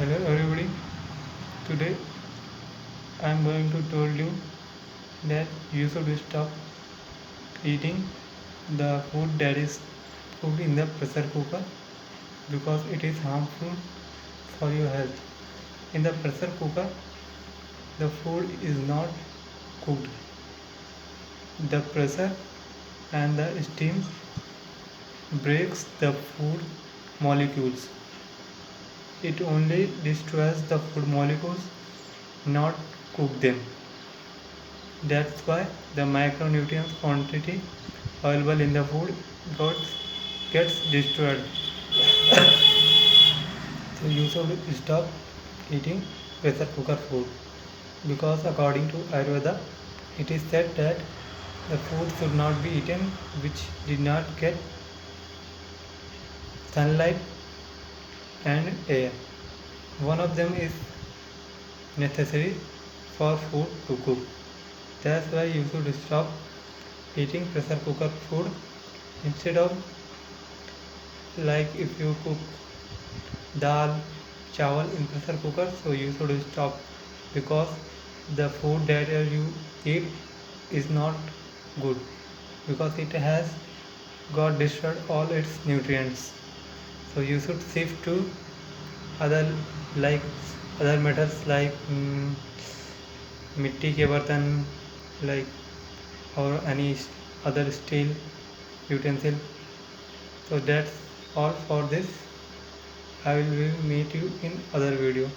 Hello everybody. Today I am going to tell you that you should stop eating the food that is cooked in the pressure cooker because it is harmful for your health. In the pressure cooker, the food is not cooked. The pressure and the steam breaks the food molecules. It only destroys the food molecules, not cook them. That's why the micronutrients quantity available in the food gets destroyed. So you should stop eating pressure cooker food because according to Ayurveda, it is said that the food should not be eaten which did not get sunlight and air. One of them is necessary for food to cook. That's why you should stop eating pressure cooker food instead of, like, if you cook dal chawal in pressure cooker, so you should stop because the food that you eat is not good because it has got destroyed all its nutrients. So you should shift to other, like, other methods like मिट्टी के बर्तन, like, or any other steel utensil. So that's all for this. I will meet you in other video.